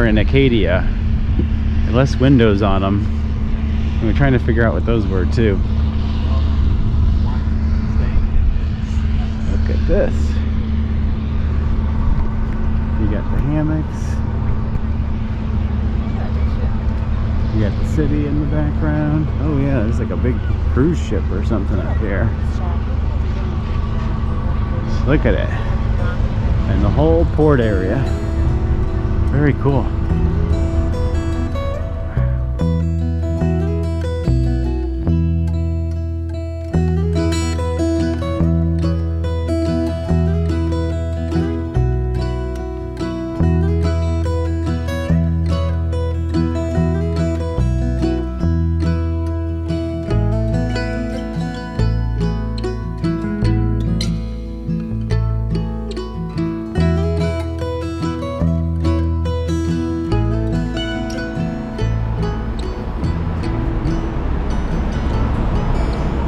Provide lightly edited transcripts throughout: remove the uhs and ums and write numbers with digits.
were in Acadia. Less windows on them. And we're trying to figure out what those were too. Look at this. You got the hammocks. You got the city in the background. Oh yeah, there's like a big cruise ship or something up here. Look at it. And the whole port area. Very cool.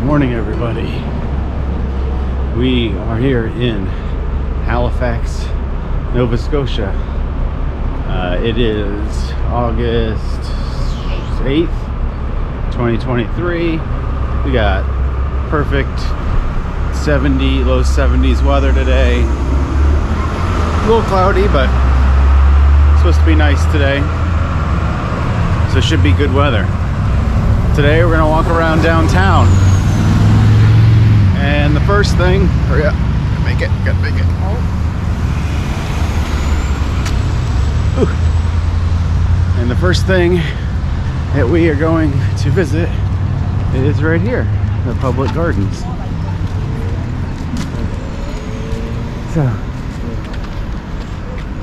Morning, everybody. We are here in Halifax, Nova Scotia. It is August 8th, 2023. We got perfect 70, low 70s weather today. A little cloudy, but it's supposed to be nice today. So it should be good weather. Today we're gonna walk around downtown. And the first thing, hurry up, gotta make it. Ooh. And the first thing that we are going to visit is right here, the public gardens. So,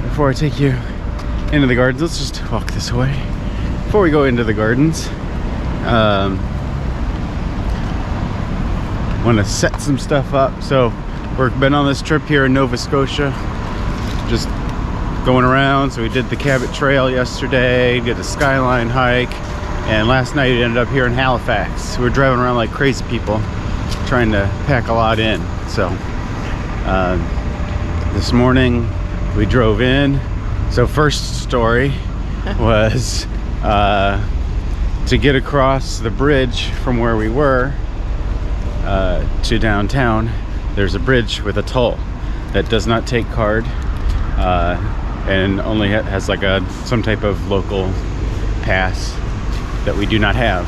before I take you into the gardens, let's just walk this way. Before we go into the gardens, want to set some stuff up. So we've been on this trip here in Nova Scotia, just going around. So we did the Cabot Trail yesterday, did a skyline hike, and last night we ended up here in Halifax. We were driving around like crazy people, trying to pack a lot in. So this morning we drove in. So first story was to get across the bridge from where we were to downtown. There's a bridge with a toll that does not take card and only has like some type of local pass that we do not have.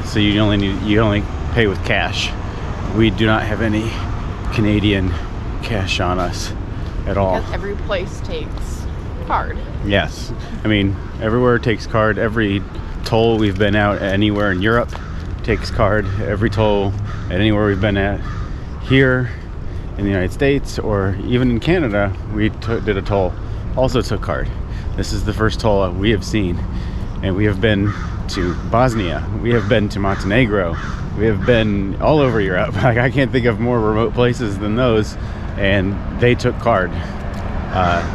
So you only pay with cash. We do not have any Canadian cash on us at all. Because every place takes card. Yes, I mean everywhere takes card. Every toll we've been out anywhere in Europe takes card. Every toll at anywhere we've been at here in the United States or even in Canada, we did a toll, also took card. This is the first toll we have seen, and we have been to Bosnia, we have been to Montenegro, we have been all over Europe. Like, I can't think of more remote places than those, and they took card.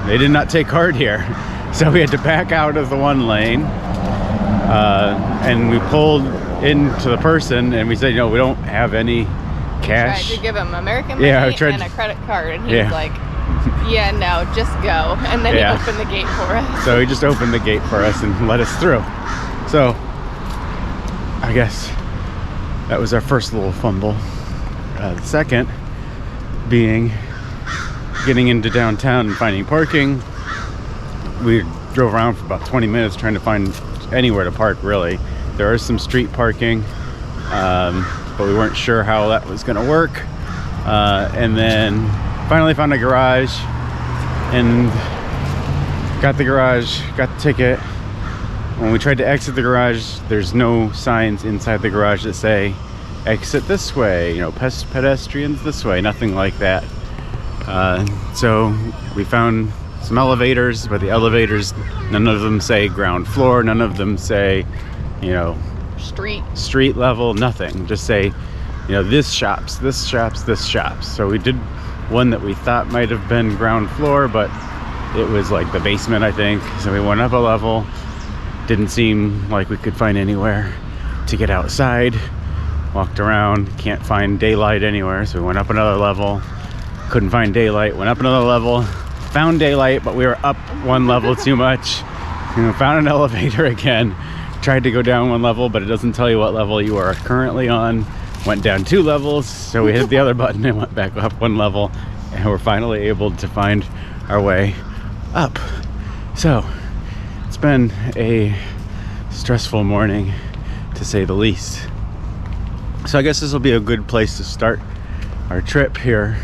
They did not take card here, so we had to back out of the one lane, and we pulled into the person and we said, we don't have any cash. Tried to give him American money and a credit card, and he's like, yeah, no, just go. And then he opened the gate for us. So he just opened the gate for us and let us through. So I guess that was our first little fumble. The second being getting into downtown and finding parking. We drove around for about 20 minutes trying to find anywhere to park, really. There is some street parking, but we weren't sure how that was going to work. And then finally found a garage and got the ticket. When we tried to exit the garage, there's no signs inside the garage that say exit this way, pedestrians this way, nothing like that. So we found some elevators, but the elevators, none of them say ground floor, none of them say street level, nothing. Just say, this shops. So we did one that we thought might have been ground floor, but it was like the basement, I think. So we went up a level. Didn't seem like we could find anywhere to get outside. Walked around, can't find daylight anywhere. So we went up another level. Couldn't find daylight. Went up another level. found daylight, but we were up one level too much. You know, found an elevator again, tried to go down one level, but it doesn't tell you what level you are currently on. Went down 2 levels, so we hit the other button and went back up 1 level, and we're finally able to find our way up. So it's been a stressful morning, to say the least. So I guess this will be a good place to start our trip here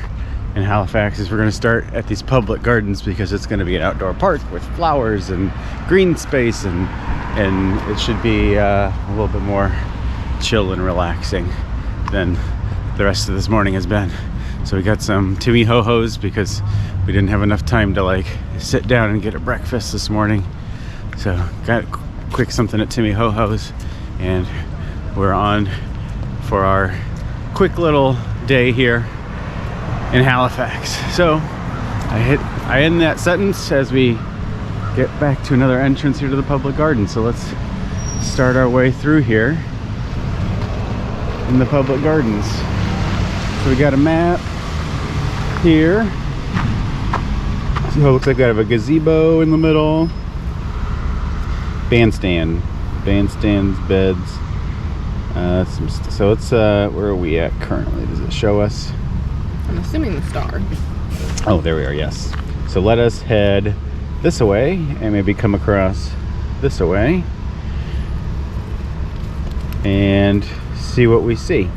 in Halifax. Is we're going to start at these public gardens, because it's going to be an outdoor park with flowers and green space, and it should be a little bit more chill and relaxing than the rest of this morning has been. So we got some Timmy Ho-Hos because we didn't have enough time to like sit down and get a breakfast this morning. So got quick something at Timmy Ho-Hos, and we're on for our quick little day here in Halifax. So I end that sentence as we get back to another entrance here to the public garden. So let's start our way through here in the public gardens. So we got a map here. So it looks like we have a gazebo in the middle. Bandstands, beds. So it's where are we at currently? Does it show us? I'm assuming the star. Oh, there we are, yes. So let us head this way and maybe come across this way and see what we see.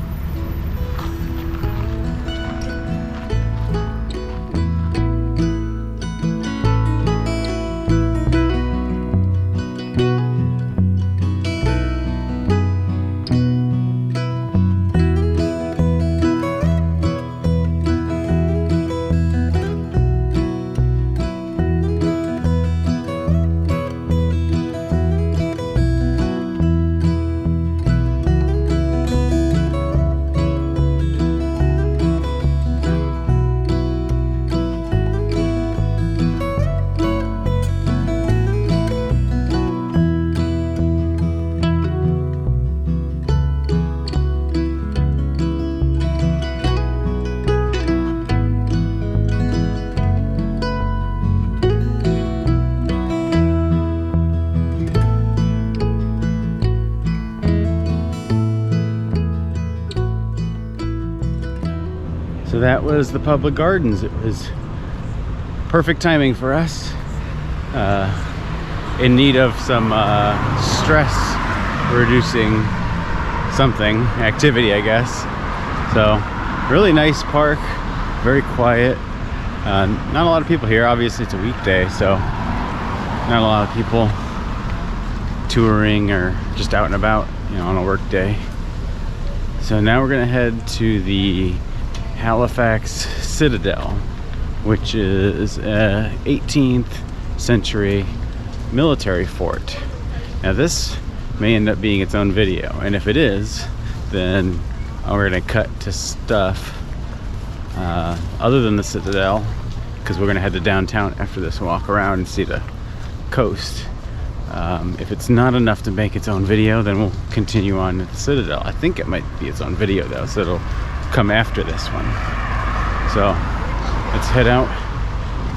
So that was the public gardens. It was perfect timing for us. In need of some stress reducing activity, I guess. So really nice park, very quiet. Not a lot of people here. Obviously it's a weekday, so not a lot of people touring or just out and about, you know, on a work day. So now we're gonna head to the Halifax Citadel, which is a 18th century military fort. Now this may end up being its own video, and if it is, then we're gonna cut to stuff other than the Citadel, because we're gonna head to downtown after this and walk around and see the coast. If it's not enough to make its own video, then we'll continue on to the Citadel. I think it might be its own video though, so it'll come after this one. So let's head out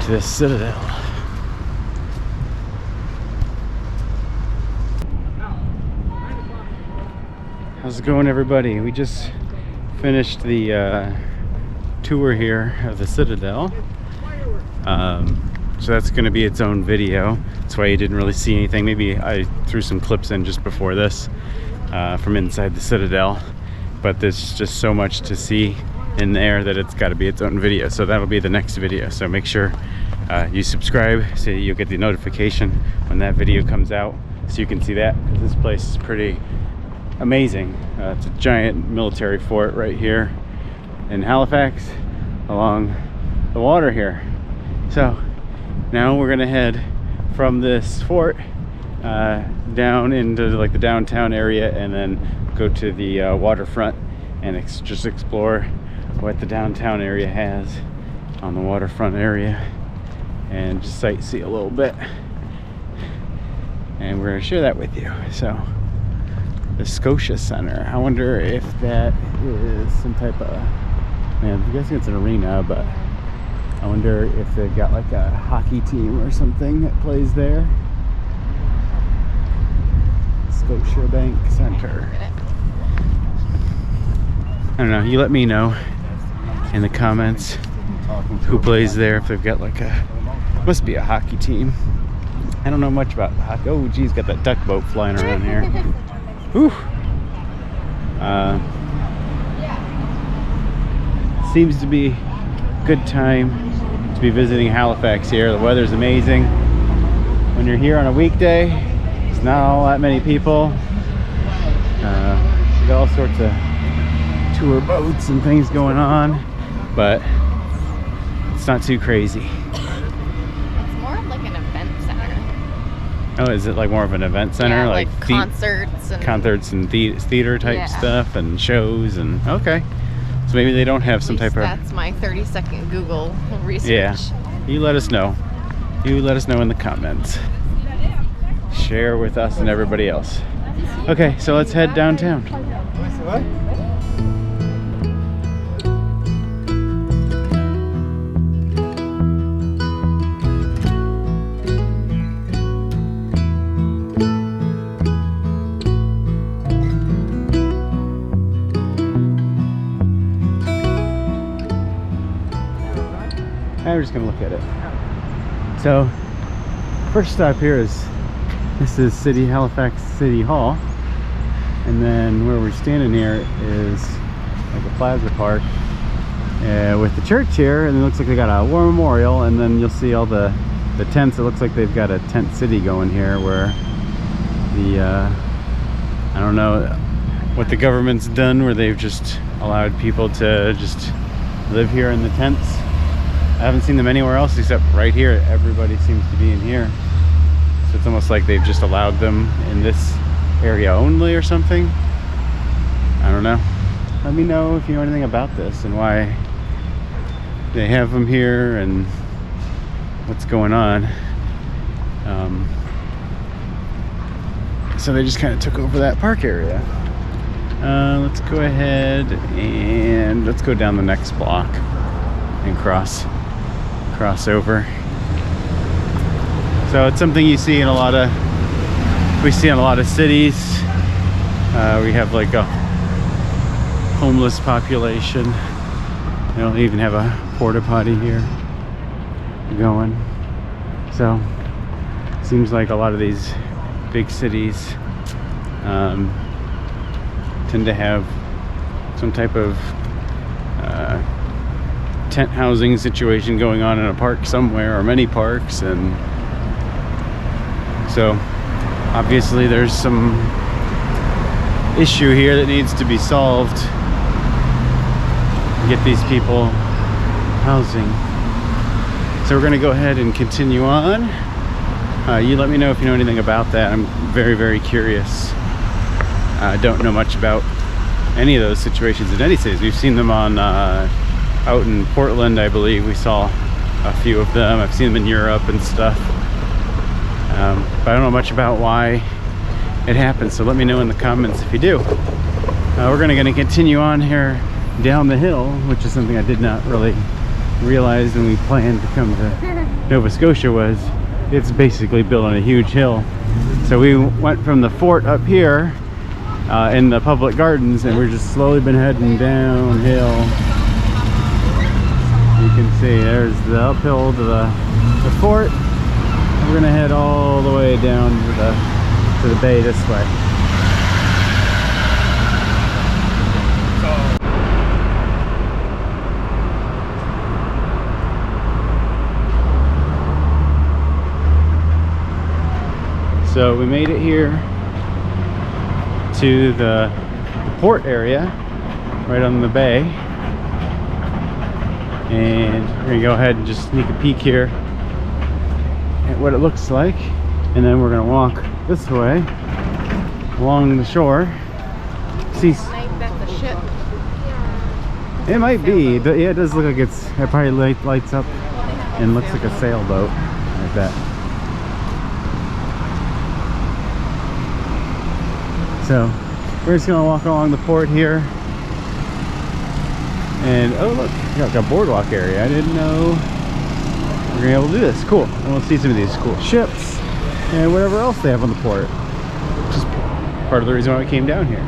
to the Citadel. How's it going, everybody? We just finished the tour here of the Citadel. So that's going to be its own video. That's why you didn't really see anything. Maybe I threw some clips in just before this from inside the Citadel. But there's just so much to see in there that it's got to be its own video. So that'll be the next video. So make sure you subscribe so you'll get the notification when that video comes out, so you can see that, because this place is pretty amazing. It's a giant military fort right here in Halifax along the water here. So now we're gonna head from this fort down into like the downtown area, and then go to the waterfront and just explore what the downtown area has on the waterfront area, and just sightsee a little bit, and we're going to share that with you. So the Scotia Center, I wonder if that is some type of, man, I'm guessing it's an arena, but I wonder if they've got like a hockey team or something that plays there. Scotia Bank Center. I don't know, you let me know in the comments who plays there, if they've got like a, must be a hockey team. I don't know much about hockey. Oh geez, got that duck boat flying around here. Whew. Seems to be a good time to be visiting Halifax here. The weather's amazing. When you're here on a weekday, there's not all that many people. We got all sorts of tour boats and things going on, but it's not too crazy. It's more of like an event center. Oh, is it like more of an event center? Yeah, like concerts and theater type stuff and shows and okay. So maybe they don't have some type of. That's my 30-second Google research. Yeah, you let us know. You let us know in the comments. Share with us and everybody else. Okay, so let's head downtown. We're just gonna look at it. So, first stop here is, this is Halifax City Hall, and then where we're standing here is like a plaza park with the church here, and it looks like they got a war memorial, and then you'll see all the tents. It looks like they've got a tent city going here where the I don't know what the government's done, where they've just allowed people to just live here in the tents. I haven't seen them anywhere else except right here. Everybody seems to be in here. So it's almost like they've just allowed them in this area only or something. I don't know. Let me know if you know anything about this and why they have them here and what's going on. So they just kind of took over that park area. Let's go ahead and let's go down the next block and cross over. So it's something you see in we see in a lot of cities. We have like a homeless population. They don't even have a porta potty here going. So seems like a lot of these big cities tend to have some type of tent housing situation going on in a park somewhere, or many parks, and so obviously there's some issue here that needs to be solved to get these people housing. So we're going to go ahead and continue on. You let me know if you know anything about that. I'm very, very curious. I don't know much about any of those situations in any cities. We've seen them on out in Portland, I believe. We saw a few of them. I've seen them in Europe and stuff. But I don't know much about why it happens, so let me know in the comments if you do. We're going to continue on here down the hill, which is something I did not really realize when we planned to come to Nova Scotia. Was it's basically built on a huge hill. So we went from the fort up here in the public gardens, and we're just slowly been heading downhill. You can see there's the uphill to the fort. We're gonna head all the way down to the bay this way. So we made it here to the port area right on the bay, and we're gonna go ahead and just sneak a peek here at what it looks like, and then we're gonna walk this way along the shore. See, That's a ship. it might be, but yeah, it does look like it probably lights up and looks like a sailboat like that. So we're just gonna walk along the port here, and oh look, we got a boardwalk area. I didn't know we're gonna be able to do this. Cool. And we'll see some of these cool ships and whatever else they have on the port. Just part of the reason why we came down here.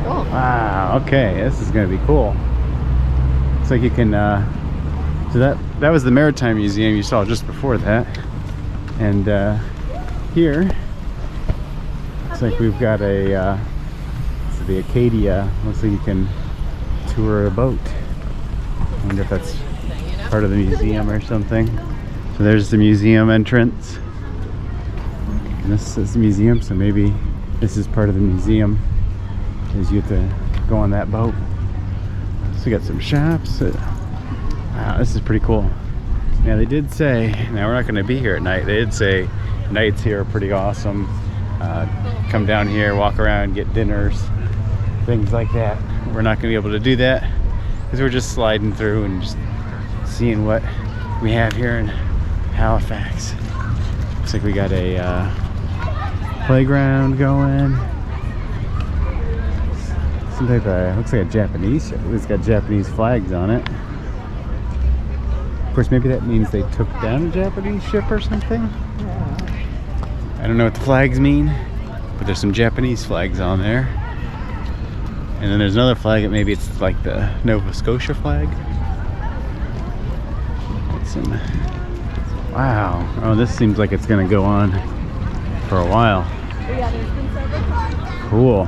Cool. Wow. Okay, this is gonna be cool. Looks like you can. So that was the Maritime Museum you saw just before that, and here looks like we've got a so the Acadia. Looks like you can tour a boat. I wonder if that's part of the museum or something. So there's the museum entrance. And this is the museum, so maybe this is part of the museum. Is you have to go on that boat. So we got some shops. Wow, this is pretty cool. Yeah, they did say, now we're not going to be here at night. They did say nights here are pretty awesome. Come down here, walk around, get dinners, things like that. We're not going to be able to do that because we're just sliding through and just seeing what we have here in Halifax. Looks like we got a playground going. Some type of, looks like a Japanese ship. It's got Japanese flags on it. Of course, maybe that means they took down a Japanese ship or something. I don't know what the flags mean, but there's some Japanese flags on there. And then there's another flag that maybe it's like the Nova Scotia flag. Wow. Oh, this seems like it's gonna go on for a while. Cool.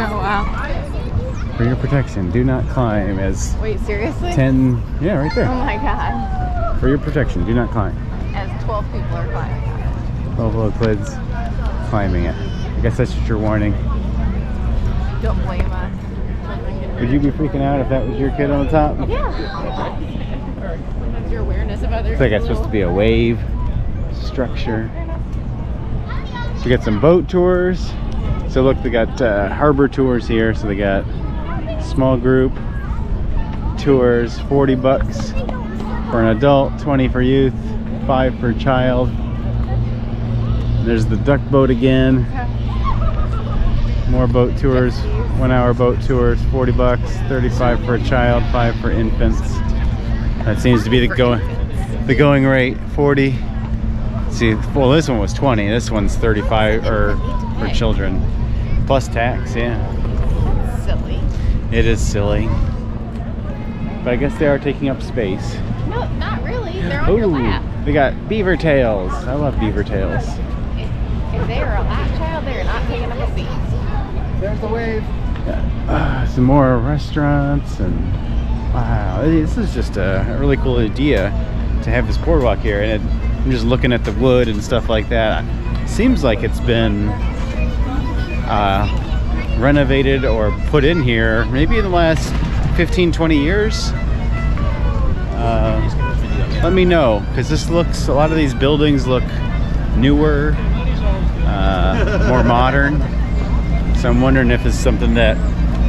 Oh wow. For your protection, do not climb as Wait, seriously? 10, yeah, right there. Oh my god. For your protection, do not climb. As 12 people are climbing. 12 little kids climbing it. I guess that's just your warning. Don't blame us. Would you be freaking out if that was your kid on the top? Yeah. That's your awareness of others. Looks like it's supposed to be a wave structure. So we got some boat tours. So look, they got harbor tours here. So they got small group tours, 40 bucks for an adult, 20 for youth, 5 for child. There's the duck boat again. More boat tours, 1 hour boat tours, 40 bucks, 35 for a child, 5 for infants. That seems to be the going rate, 40. See, well, this one was 20. This one's 35 for children, plus tax. Yeah. That's silly. It is silly, but I guess they are taking up space. No, not really. They're on your lap. They got beaver tails. I love beaver tails. If they are a lap child, they are not taking up a seat. There's the wave. Yeah. Some more restaurants, and wow, this is just a really cool idea to have this boardwalk here. And I'm just looking at the wood and stuff like that. Seems like it's been renovated or put in here maybe in the last 15-20 years. Let me know, because this looks, a lot of these buildings look newer, more modern. So I'm wondering if it's something that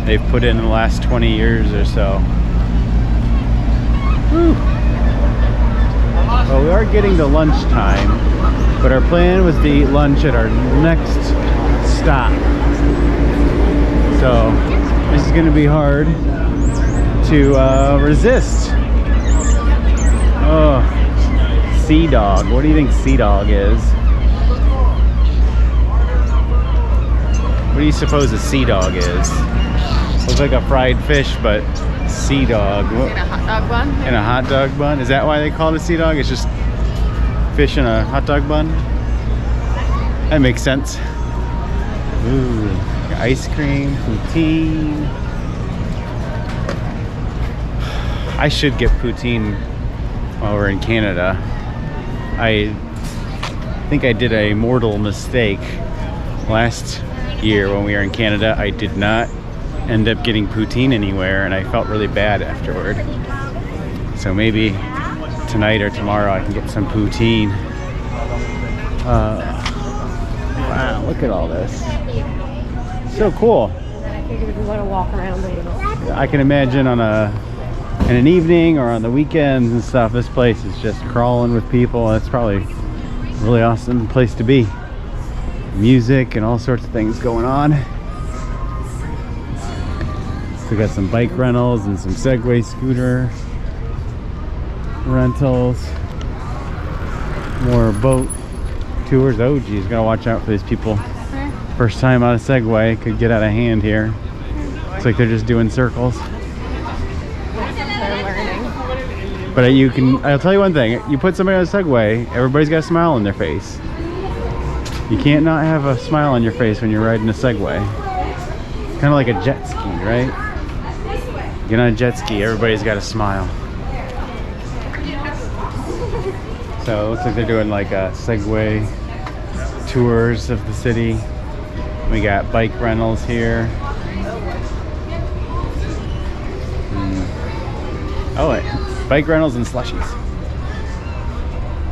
they've put in the last 20 years or so. Whew. Well, we are getting to lunchtime, but our plan was to eat lunch at our next stop. So this is going to be hard to resist. Oh, Sea Dog. What do you think Sea Dog is? What do you suppose a Sea Dog is? Looks like a fried fish, but Sea Dog. In a hot dog bun? In a hot dog bun? Is that why they call it a Sea Dog? It's just fish in a hot dog bun? That makes sense. Ooh, ice cream, poutine. I should get poutine while we're in Canada. I think I did a mortal mistake last year when we were in Canada. I did not end up getting poutine anywhere, and I felt really bad afterward. So maybe tonight or tomorrow I can get some poutine. Wow, look at all this. So cool. And then I figured we want to walk around later. I can imagine on a in an evening or on the weekends and stuff, this place is just crawling with people. It's probably a really awesome place to be. Music and all sorts of things going on. So we got some bike rentals and some Segway scooter rentals. More boat tours. Oh geez, gotta watch out for these people. First time on a Segway, could get out of hand here. Looks like they're just doing circles. They're learning. But you can, I'll tell you one thing, you put somebody on a Segway, everybody's got a smile on their face. You can't not have a smile on your face when you're riding a Segway. Kind of like a jet ski, right? Get on a jet ski, everybody's got a smile. So it looks like they're doing like a Segway tours of the city. We got bike rentals here. Oh, wait. Bike rentals and slushies.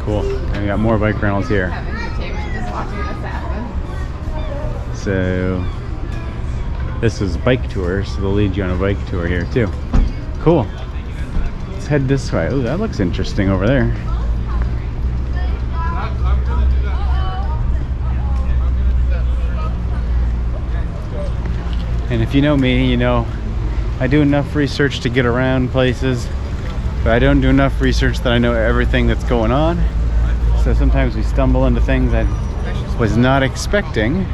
Cool. And we got more bike rentals here. Just watching this happen. So this is bike tours, so they'll lead you on a bike tour here too. Cool. Let's head this way. Oh, that looks interesting over there. And if you know me, you know I do enough research to get around places, but I don't do enough research that I know everything that's going on. So sometimes we stumble into things I was not expecting.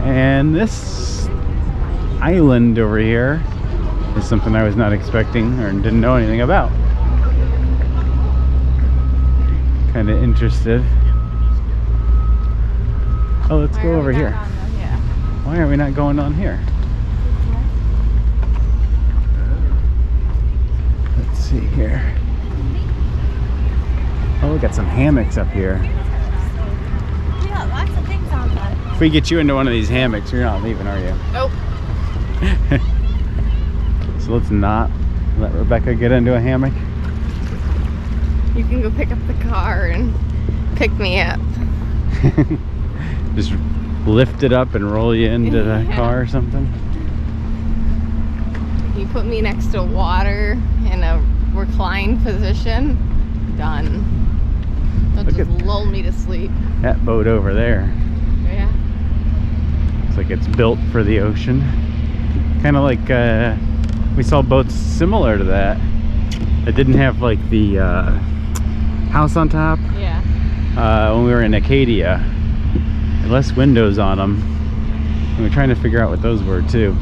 And this island over here is something I was not expecting or didn't know anything about. Kind of interested. Oh, let's go over here. Why are we not going on here? Let's see here. Oh, we got some hammocks up here. Yeah, lots of things on that. If we get you into one of these hammocks, you're not leaving, are you? Nope. So let's not let Rebecca get into a hammock. You can go pick up the car and pick me up. Just lift it up and roll you into the car or something. You put me next to water in a reclined position, done. Don't Look just at lull me to sleep. that boat over there. Yeah. Looks like it's built for the ocean. Kind of like we saw boats similar to that. It didn't have like the house on top. Yeah. When we were in Acadia. Less windows on them. And we're trying to figure out what those were too.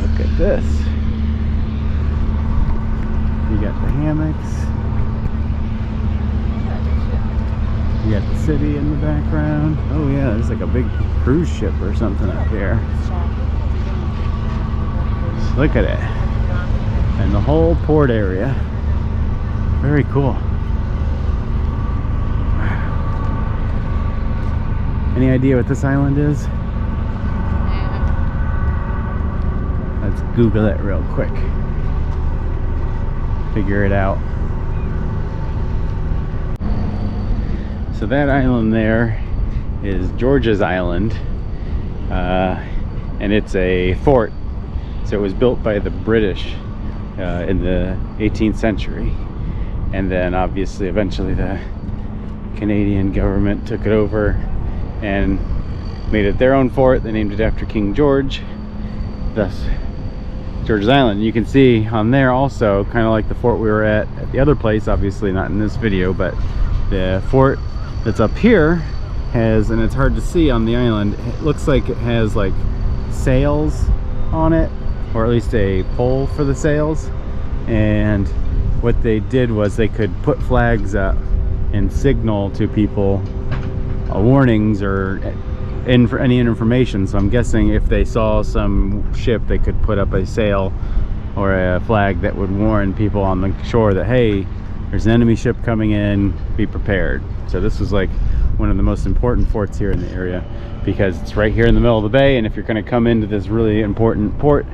Look at this. You got the hammocks. You got the city in the background. Oh yeah, there's like a big cruise ship or something up here. Just look at it. And the whole port area. Very cool. Any idea what this island is? Yeah. Let's Google it real quick. Figure it out. So that island there is George's Island. And it's a fort. So it was built by the British in the 18th century. And then obviously eventually the Canadian government took it over and made it their own fort. They named it after King George, thus George's Island. You can see on there also, kind of like the fort we were at the other place, obviously not in this video, but the fort that's up here has, and it's hard to see on the island, it looks like it has like sails on it, or at least a pole for the sails. And what they did was they could put flags up and signal to people warnings or for any information. So I'm guessing if they saw some ship, they could put up a sail or a flag that would warn people on the shore that, hey, there's an enemy ship coming in, be prepared. So this was like one of the most important forts here in the area, because it's right here in the middle of the bay, and if you're going to come into this really important port,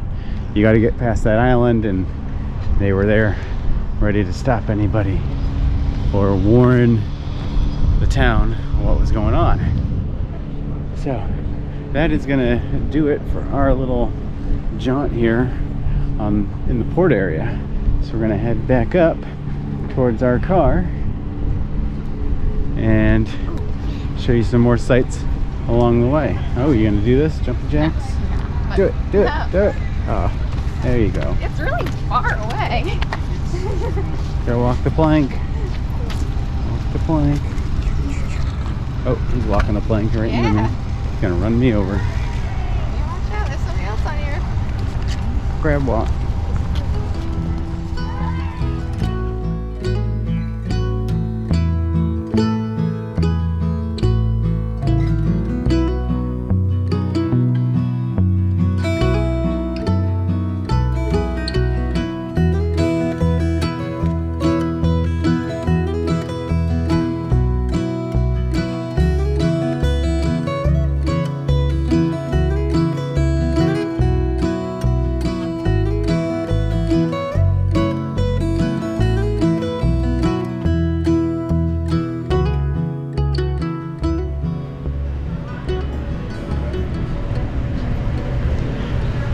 you got to get past that island, and they were there ready to stop anybody or warn the town what was going on. So that is gonna do it for our little jaunt here in the port area. So we're gonna head back up towards our car and show you some more sights along the way. Oh, you gonna do this? Jumping jacks? Do it, do it, do it. Oh, there you go. It's really far away. Go walk the plank. Walk the plank. Oh, he's walking the plank right into me. He's gonna run me over. Watch out, there's somebody else on here. Grab walk.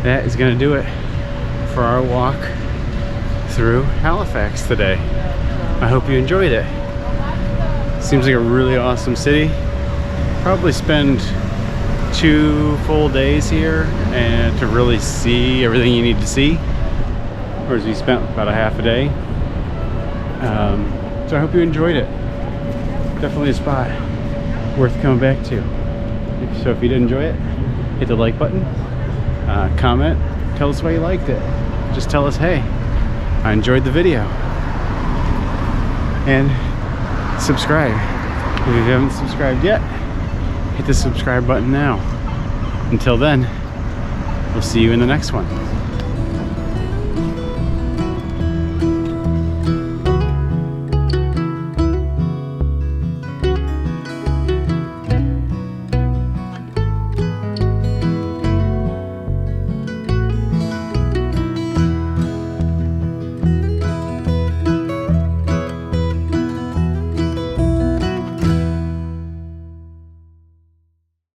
That is going to do it for our walk through Halifax today. I hope you enjoyed it. Seems like a really awesome city. Probably spend 2 full days here and to really see everything you need to see. Whereas we spent about a half a day. So I hope you enjoyed it. Definitely a spot worth coming back to. So if you did enjoy it, hit the like button. Comment, tell us why you liked it. Just tell us, hey, I enjoyed the video. And subscribe. If you haven't subscribed yet, hit the subscribe button now. Until then, we'll see you in the next one.